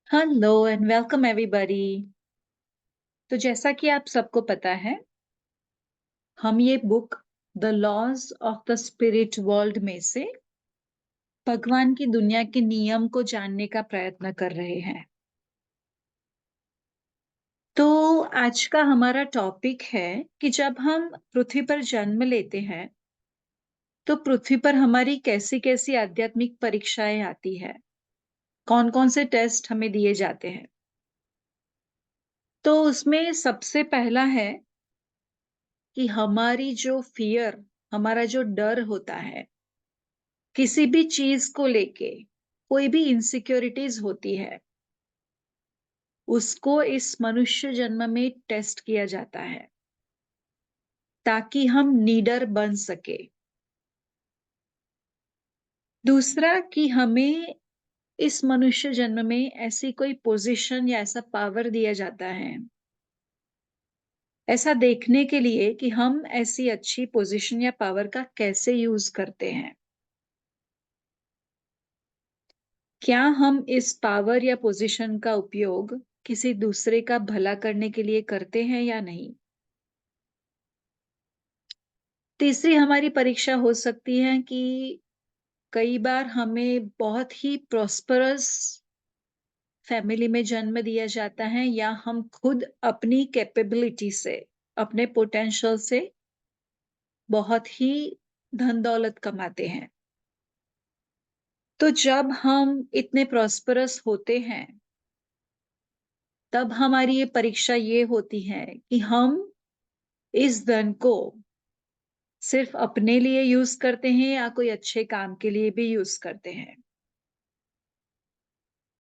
Hello and welcome everybody. तो जैसा कि आप सबको पता है, हम ये book the laws of the spirit world में से भगवान की दुनिया के नियम को जानने का प्रयत्न कर रहे हैं। तो आज का हमारा टॉपिक है कि जब हम पृथ्वी पर जन्म लेते हैं, तो पृथ्वी पर हमारी कैसी-कैसी आध्यात्मिक परीक्षाएं आती है, कौन-कौन से टेस्ट हमें दिए जाते हैं। तो उसमें सबसे पहला है कि हमारी जो फियर, हमारा जो डर होता है, किसी भी चीज को लेके कोई भी इनसिक्योरिटीज होती है, उसको इस मनुष्य जन्म में टेस्ट किया जाता है ताकि हम नीडर बन सके। दूसरा कि हमें इस मनुष्य जन्म में ऐसी कोई पोजीशन या ऐसा पावर दिया जाता है, ऐसा देखने के लिए कि हम ऐसी अच्छी पोजीशन या पावर का कैसे यूज करते हैं। क्या हम इस पावर या पोजीशन का उपयोग किसी दूसरे का भला करने के लिए करते हैं या नहीं। तीसरी हमारी परीक्षा हो सकती है कि कई बार हमें बहुत ही प्रॉस्परस फैमिली में जन्म दिया जाता है, या हम खुद अपनी कैपेबिलिटी से, अपने पोटेंशियल से बहुत ही धन दौलत कमाते हैं। तो जब हम इतने प्रॉस्परस होते हैं, तब हमारी ये परीक्षा ये होती है कि हम इस धन को सिर्फ अपने लिए यूज करते हैं या कोई अच्छे काम के लिए भी यूज करते हैं।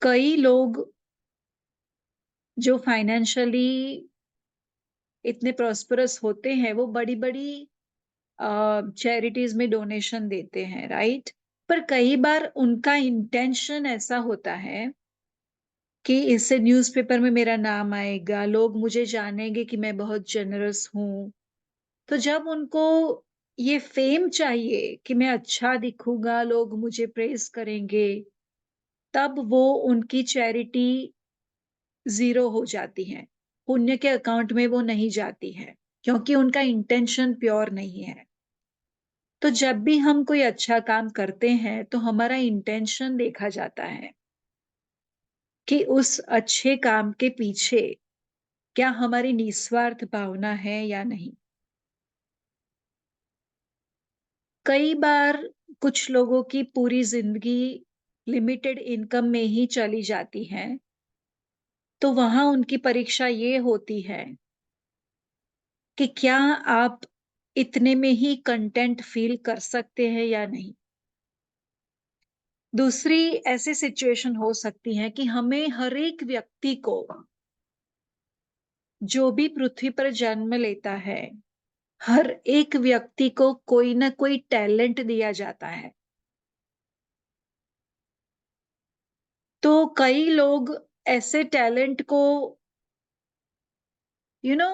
कई लोग जो फाइनेंशियली इतने प्रॉस्परस होते हैं, वो बड़ी-बड़ी चैरिटीज में डोनेशन देते हैं, राइट? पर कई बार उनका इंटेंशन ऐसा होता है कि इससे न्यूज़पेपर में मेरा नाम आएगा, लोग मुझे जानेंगे कि मैं बहुत जनरस हूँ। तो जब उनको ये फेम चाहिए कि मैं अच्छा दिखूँगा, लोग मुझे प्रेज़ करेंगे, तब वो उनकी चैरिटी ज़ीरो हो जाती है। पुण्य के अकाउंट में वो नहीं जाती है, क्योंकि उनका इंटेंशन प्योर नहीं है। तो जब भी हम कोई अच्छा काम करते हैं, तो हमारा इंटेंशन देखा जाता है कि उस अच्छे काम के पीछे क्या हमारी निस्वार्थ भावना है या नहीं। कई बार कुछ लोगों की पूरी ज़िंदगी लिमिटेड इनकम में ही चली जाती है, तो वहाँ उनकी परीक्षा ये होती है कि क्या आप इतने में ही कंटेंट फ़ील कर सकते हैं या नहीं? दूसरी ऐसी सिचुएशन हो सकती है कि हमें हर एक व्यक्ति को, जो भी पृथ्वी पर जन्म लेता है, हर एक व्यक्ति को कोई ना कोई टैलेंट दिया जाता है। तो कई लोग ऐसे टैलेंट को यू नो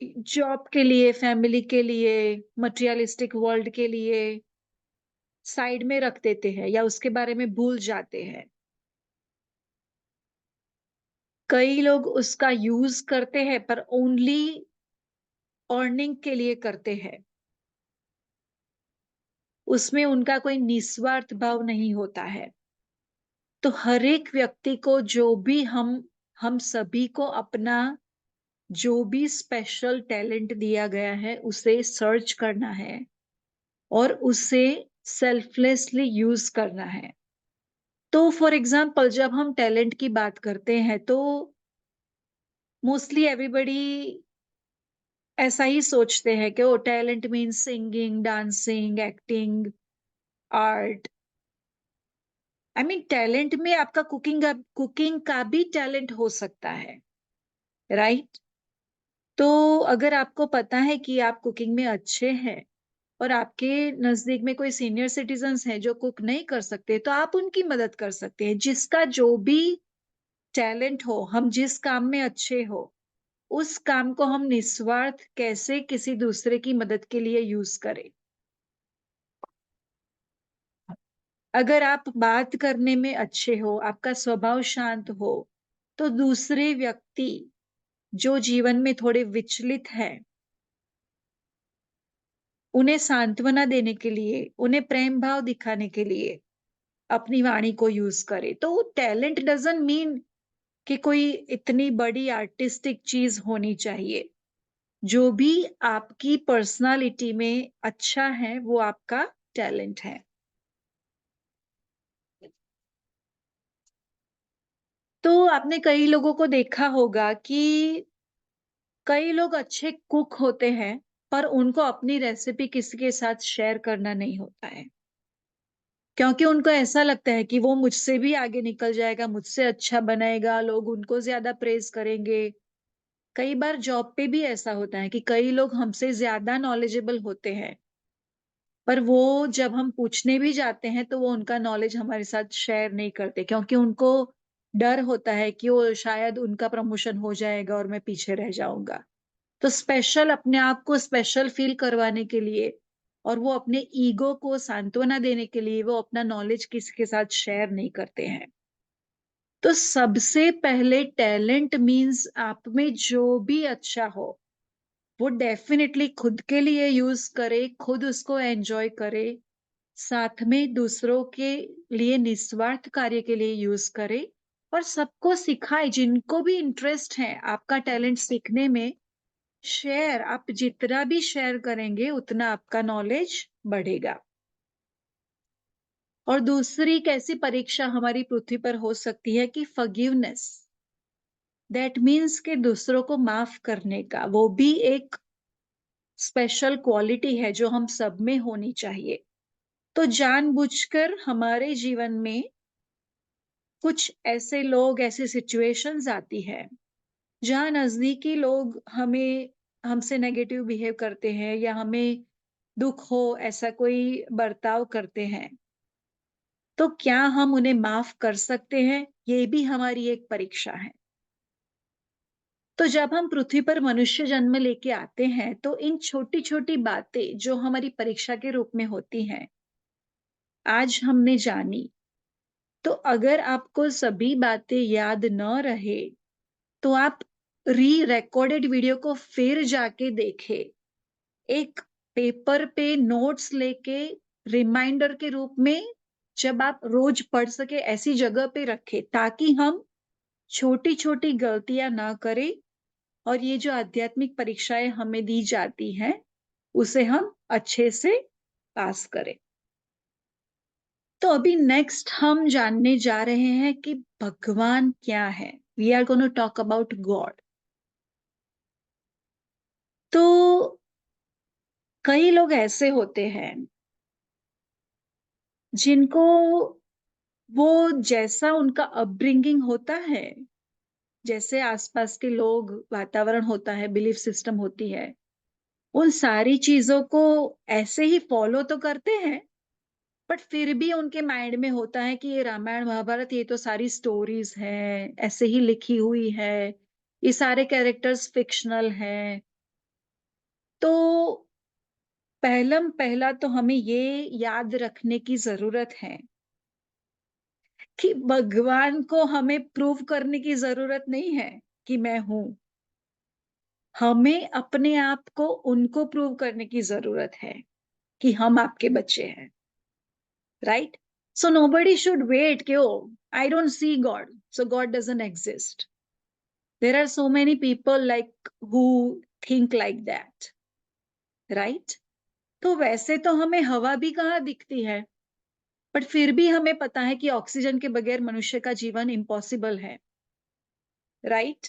जॉब के लिए, फैमिली के लिए, मटेरियलिस्टिक वर्ल्ड के लिए साइड में रख देते हैं या उसके बारे में भूल जाते हैं। कई लोग उसका यूज करते हैं पर ओनली अर्निंग के लिए करते हैं। उसमें उनका कोई निस्वार्थ भाव नहीं होता है। तो हर एक व्यक्ति को जो भी हम सभी को अपना जो भी स्पेशल टैलेंट दिया गया है, उसे सर्च करना है और उसे सेल्फलेसली यूज करना है। तो फॉर एग्जाम्पल जब हम टैलेंट की बात करते हैं, तो मोस्टली एवरीबडी ऐसा ही सोचते हैं कि oh talent means singing, dancing, acting, art. I mean talent में आपका कुकिंग का भी टैलेंट हो सकता है, राइट? तो अगर आपको पता है कि आप कुकिंग में अच्छे हैं और आपके नजदीक में कोई सीनियर सिटीजन्स हैं जो कुक नहीं कर सकते, तो आप उनकी मदद कर सकते हैं। जिसका जो भी टैलेंट हो, हम जिस काम में अच्छे हो, उस काम को हम निस्वार्थ कैसे किसी दूसरे की मदद के लिए यूज करें। अगर आप बात करने में अच्छे हो, आपका स्वभाव शांत हो, तो दूसरे व्यक्ति जो जीवन में थोड़े विचलित हैं, उन्हें सांत्वना देने के लिए, उन्हें प्रेम भाव दिखाने के लिए अपनी वाणी को यूज़ करें। तो टैलेंट डज़न्ट मीन कि कोई इतनी बड़ी आर्टिस्टिक चीज़ होनी चाहिए। जो भी आपकी पर्सनैलिटी में अच्छा है, वो आपका टैलेंट है। तो आपने कई लोगों को देखा होगा कि कई लोग अच्छे कुक होते हैं, पर उनको अपनी रेसिपी किसी के साथ शेयर करना नहीं होता है। क्योंकि उनको ऐसा लगता है कि वो मुझसे भी आगे निकल जाएगा, मुझसे अच्छा बनाएगा, लोग उनको ज़्यादा प्रेज़ करेंगे। कई बार जॉब पे भी ऐसा होता है कि कई लोग हमसे ज़्यादा नॉलेजेबल होते हैं, पर वो जब हम पूछने भी जाते हैं, तो वो उनका नॉलेज हमारे साथ शेयर नहीं करते क्योंकि उनको डर होता है कि वो शायद उनका प्रमोशन हो जाएगा और मैं पीछे रह जाऊँगा। तो स्पेशल अपने आप को स्पेशल फ़ील करवाने के लिए और वो अपने ईगो को सांत्वना देने के लिए वो अपना नॉलेज किसी के साथ शेयर नहीं करते हैं। तो सबसे पहले टैलेंट मीन्स आप में जो भी अच्छा हो, वो डेफ़िनेटली खुद के लिए यूज़ करे, खुद उसको एन्जॉय करे, साथ में दूसरों के लिए निस्वार्थ कार्य के लिए यूज़ करे और सबको सिखाए जिनको भी इंटरेस्ट है आपका टैलेंट सीखने में शेयर आप जितना भी शेयर करेंगे उतना आपका नॉलेज बढ़ेगा। और दूसरी कैसी परीक्षा हमारी पृथ्वी पर हो सकती है कि फॉरगिवनेस दैट मीन्स कि दूसरों को माफ करने का वो भी एक स्पेशल क्वालिटी है जो हम सब में होनी चाहिए। तो जानबूझकर हमारे जीवन में कुछ ऐसे लोग ऐसी सिचुएशंस आती है जहाँ नजदीकी लोग हमें हमसे नेगेटिव बिहेव करते हैं या हमें दुख हो ऐसा कोई बर्ताव करते हैं, तो क्या हम उन्हें माफ कर सकते हैं? ये भी हमारी एक परीक्षा है। तो जब हम पृथ्वी पर मनुष्य जन्म लेके आते हैं, तो इन छोटी-छोटी बातें जो हमारी परीक्षा के रूप में होती हैं, आज हमने जानी। तो अगर आपको सभी बातें याद न रहे, तो आप री-रिकॉर्डेड वीडियो को फिर जाके देखें। एक पेपर पे नोट्स लेके रिमाइंडर के रूप में जब आप रोज पढ़ सके ऐसी जगह पे रखें ताकि हम छोटी-छोटी गलतियां ना करें और ये जो आध्यात्मिक परीक्षाएं हमें दी जाती हैं उसे हम अच्छे से पास करें। तो अभी नेक्स्ट हम जानने जा रहे हैं कि भगवान क्या है। We are gonna talk about God. तो कई लोग ऐसे होते हैं जिनको वो जैसा उनका अपब्रिंगिंग होता है, जैसे आसपास के लोग, वातावरण होता है, बिलीफ सिस्टम होती है, उन सारी चीज़ों को ऐसे ही फ़ॉलो तो करते हैं, बट फिर भी उनके माइंड में होता है कि ये रामायण, महाभारत ये तो सारी स्टोरीज़ हैं, ऐसे ही लिखी हुई है, ये सारे कैरेक्टर्स फ़िक्शनल हैं। तो पहला तो हमें ये याद रखने की ज़रूरत है कि भगवान को हमें प्रूव करने की ज़रूरत नहीं है कि मैं हूँ। हमें अपने आप को उनको प्रूव करने की ज़रूरत है कि हम आपके बच्चे हैं, right? So nobody should wait कि oh, I don't see God, so God doesn't exist. There are so many people like who think like that, right? तो वैसे तो हमें हवा भी कहाँ दिखती है, बट फिर भी हमें पता है कि ऑक्सीजन के बगैर मनुष्य का जीवन इम्पॉसिबल है, राइट?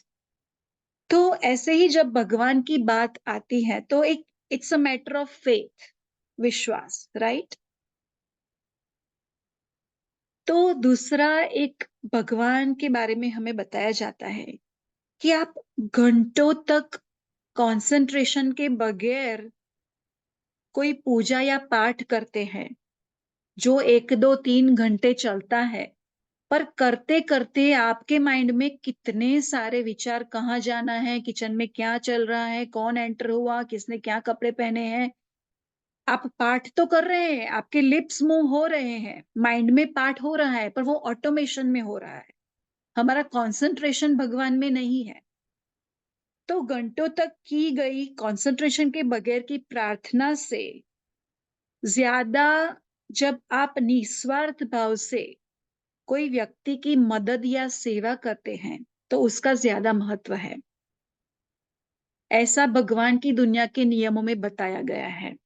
तो ऐसे ही जब भगवान की बात आती है तो एक it's a matter of faith, विश्वास, राइट? तो दूसरा एक भगवान के बारे में हमें बताया जाता है कि आप घंटों तक कंसंट्रेशन के बगैर कोई पूजा या पाठ करते हैं जो 1 2 3 घंटे चलता है, पर करते-करते आपके माइंड में कितने सारे विचार, कहाँ जाना है, किचन में क्या चल रहा है, कौन एंटर हुआ, किसने क्या कपड़े पहने हैं, आप पाठ तो कर रहे हैं, आपके लिप्स मूव हो रहे हैं, माइंड में पाठ हो रहा है, पर वो ऑटोमेशन में हो रहा है। हमारा कंसंट्रेशन भगवान में नहीं है। तो घंटों तक की गई कंसंट्रेशन के बगैर की प्रार्थना से ज्यादा, जब आप निस्वार्थ भाव से कोई व्यक्ति की मदद या सेवा करते हैं, तो उसका ज्यादा महत्व है। ऐसा भगवान की दुनिया के नियमों में बताया गया है।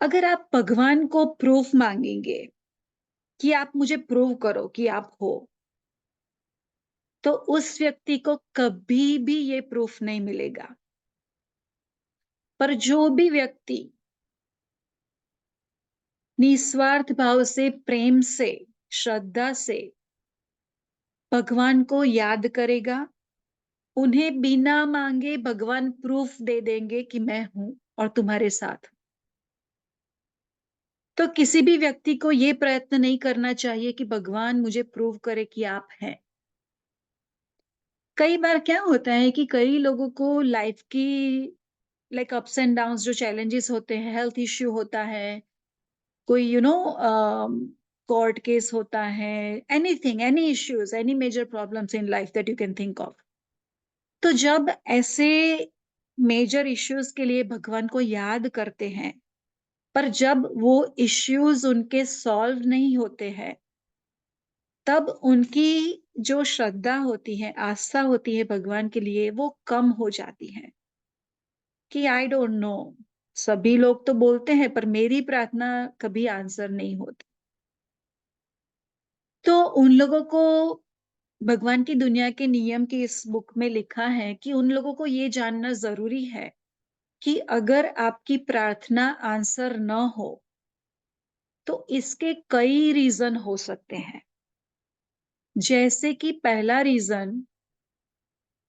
अगर आप भगवान को प्रूफ मांगेंगे कि आप मुझे प्रूव करो कि आप हो, तो उस व्यक्ति को कभी भी ये प्रूफ नहीं मिलेगा। पर जो भी व्यक्ति निस्वार्थ भाव से, प्रेम से, श्रद्धा से भगवान को याद करेगा, उन्हें बिना मांगे भगवान प्रूफ दे देंगे कि मैं हूं और तुम्हारे साथ। तो किसी भी व्यक्ति को यह प्रयत्न नहीं करना चाहिए कि भगवान मुझे प्रूव करे कि आप हैं। कई बार क्या होता है कि कई लोगों को लाइफ की लाइक अप्स एंड डाउन्स, जो चैलेंजेस होते हैं, हेल्थ इश्यू होता है, कोई कोर्ट केस होता है, anything, any issues, any major problems in life that you can think of. तो जब ऐसे मेजर इश्यूज के लिए भगवान को याद करते हैं, पर जब वो इश्यूज उनके सॉल्व नहीं होते हैं, तब उनकी जो श्रद्धा होती है, आस्था होती है भगवान के लिए, वो कम हो जाती है। कि आई डोंट नो, सभी लोग तो बोलते हैं पर मेरी प्रार्थना कभी आंसर नहीं होती। तो उन लोगों को, भगवान की दुनिया के नियम की इस बुक में लिखा है कि उन लोगों को ये जानना जरूरी है कि अगर आपकी प्रार्थना आंसर न हो, तो इसके कई रीजन हो सकते हैं। जैसे कि पहला रीजन,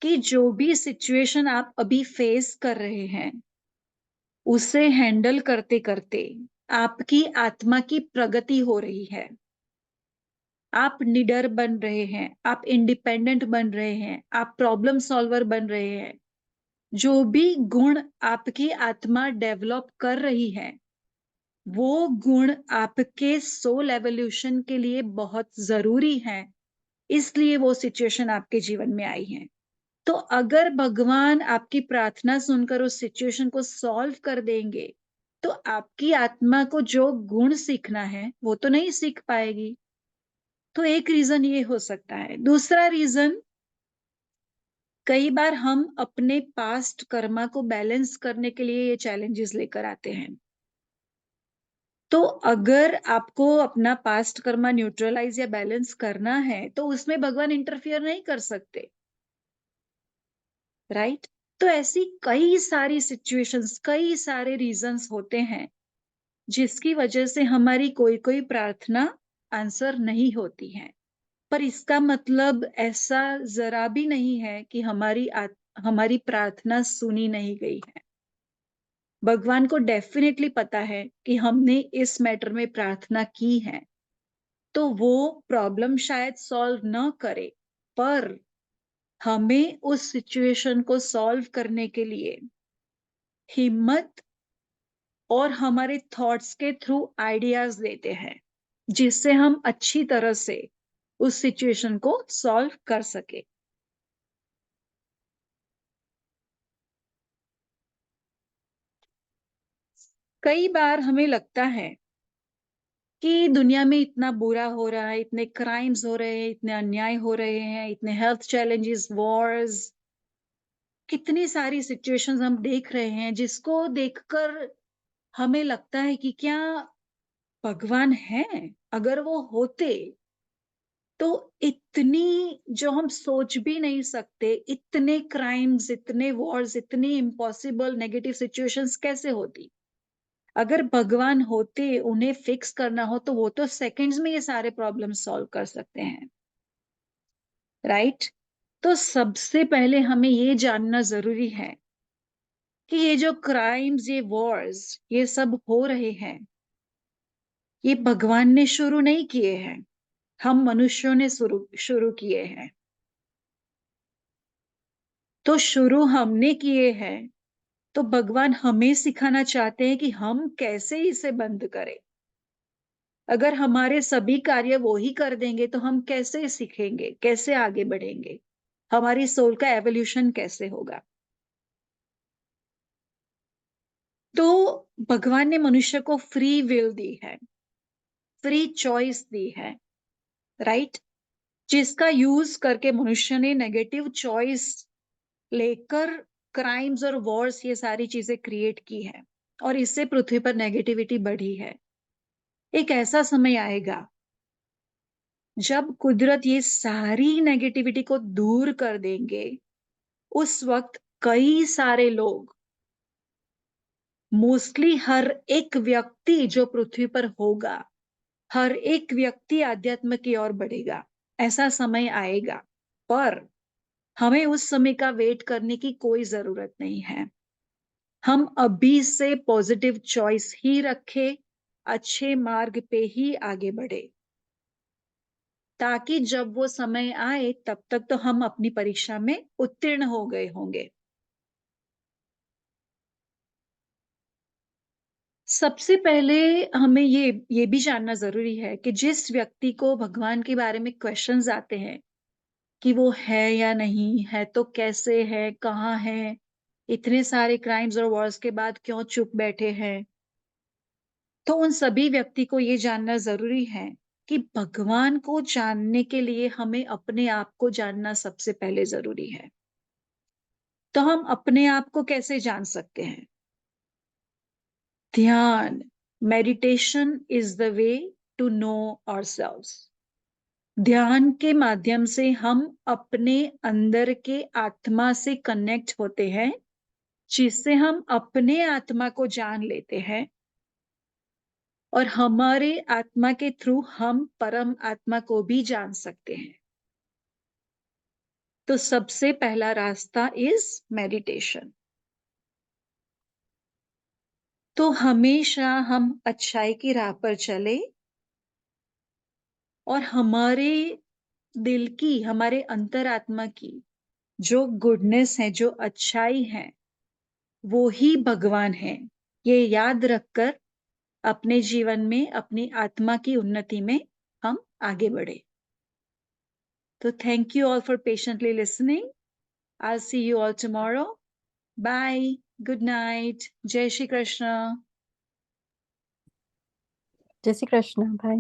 कि जो भी सिचुएशन आप अभी फेस कर रहे हैं, उसे हैंडल करते करते आपकी आत्मा की प्रगति हो रही है। आप निडर बन रहे हैं, आप इंडिपेंडेंट बन रहे हैं, आप प्रॉब्लम सॉल्वर बन रहे हैं। जो भी गुण आपकी आत्मा डेवलप कर रही है, वो गुण आपके सोल एवोल्यूशन के लिए बहुत जरूरी है। इसलिए वो सिचुएशन आपके जीवन में आई है। तो अगर भगवान आपकी प्रार्थना सुनकर उस सिचुएशन को सॉल्व कर देंगे, तो आपकी आत्मा को जो गुण सीखना है वो तो नहीं सीख पाएगी। तो एक रीजन ये हो सकता है। दूसरा रीजन, कई बार हम अपने पास्ट कर्मा को बैलेंस करने के लिए ये चैलेंजेस लेकर आते हैं। तो अगर आपको अपना पास्ट कर्मा न्यूट्रलाइज या बैलेंस करना है, तो उसमें भगवान इंटरफियर नहीं कर सकते, राइट? तो ऐसी कई सारी सिचुएशंस, कई सारे रीजंस होते हैं जिसकी वजह से हमारी कोई कोई प्रार्थना आंसर नहीं होती है। पर इसका मतलब ऐसा जरा भी नहीं है कि हमारी प्रार्थना सुनी नहीं गई है। भगवान को डेफिनेटली पता है कि हमने इस मैटर में प्रार्थना की है। तो वो प्रॉब्लम शायद सॉल्व न करे, पर हमें उस सिचुएशन को सॉल्व करने के लिए हिम्मत और हमारे थॉट्स के थ्रू आइडियाज देते हैं, जिससे हम अच्छी तरह से उस सिचुएशन को सॉल्व कर सके। कई बार हमें लगता है कि दुनिया में इतना बुरा हो रहा है, इतने क्राइम्स हो रहे हैं, इतने अन्याय हो रहे हैं, इतने हेल्थ चैलेंजेस, वॉर्स, कितनी सारी सिचुएशंस हम देख रहे हैं, जिसको देखकर हमें लगता है कि क्या भगवान है? अगर वो होते, तो इतनी, जो हम सोच भी नहीं सकते, इतने क्राइम्स, इतने वॉर्स, इतनी इम्पॉसिबल नेगेटिव सिचुएशंस कैसे होती? अगर भगवान होते, उन्हें फिक्स करना हो, तो वो तो सेकंड्स में ये सारे प्रॉब्लम सॉल्व कर सकते हैं, राइट? तो सबसे पहले हमें ये जानना जरूरी है कि ये जो क्राइम्स, ये वॉर्स, ये सब हो रहे हैं, ये भगवान ने शुरू नहीं किए हैं, हम मनुष्यों ने शुरू शुरू किए हैं। तो शुरू हमने किए हैं, तो भगवान हमें सिखाना चाहते हैं कि हम कैसे इसे बंद करें। अगर हमारे सभी कार्य वो ही कर देंगे, तो हम कैसे सीखेंगे, कैसे आगे बढ़ेंगे? हमारी सोल का एवोल्यूशन कैसे होगा? तो भगवान ने मनुष्य को फ्री विल दी है, फ्री चॉइस दी है, राइट? जिसका यूज़ करके मनुष्य ने नेगेटिव चॉइस लेकर क्राइम्स और वॉर्स ये सारी चीज़ें क्रिएट की हैं और इससे पृथ्वी पर नेगेटिविटी बढ़ी है। एक ऐसा समय आएगा जब कुदरत ये सारी नेगेटिविटी को दूर कर देंगे, उस वक़्त कई सारे लोग, मोस्टली हर एक व्यक्ति जो पृथ्वी पर होगा, हर एक व्यक्ति आध्यात्म की ओर बढ़ेगा। ऐसा समय आएगा, पर हमें उस समय का वेट करने की कोई ज़रूरत नहीं है। हम अभी से पॉज़िटिव चॉइस ही रखें, अच्छे मार्ग पे ही आगे बढ़े, ताकि जब वो समय आए तब तक तो हम अपनी परीक्षा में उत्तीर्ण हो गए होंगे। सबसे पहले हमें ये भी जानना ज़रूरी है कि जिस व्यक्ति को भगवान के बारे में क्वेश्चन्स आते हैं कि वो है या नहीं है, तो कैसे है, कहाँ है, इतने सारे क्राइम्स और वॉर्स के बाद क्यों चुप बैठे हैं? तो उन सभी व्यक्ति को ये जानना ज़रूरी है कि भगवान को जानने के लिए हमें अपने आप को जानना सबसे पहले ज़रूरी है। तो हम अपने आप को कैसे जान सकते हैं? ध्यान, meditation is the way to know ourselves. ध्यान के माध्यम से हम अपने अंदर के आत्मा से कनेक्ट होते हैं, जिससे हम अपने आत्मा को जान लेते हैं और हमारे आत्मा के थ्रू हम परम आत्मा को भी जान सकते हैं। तो सबसे पहला रास्ता इज़ मेडिटेशन। तो हमेशा हम अच्छाई की राह पर चले और हमारे दिल की, हमारे अंतरात्मा की जो गुडनेस है, जो अच्छाई है, वो ही भगवान है। ये याद रखकर अपने जीवन में, अपनी आत्मा की उन्नति में हम आगे बढ़े। तो thank you all for patiently listening. I'll see you all tomorrow. Bye. Good night. Jai Shri Krishna. जय श्री कृष्ण। बाय।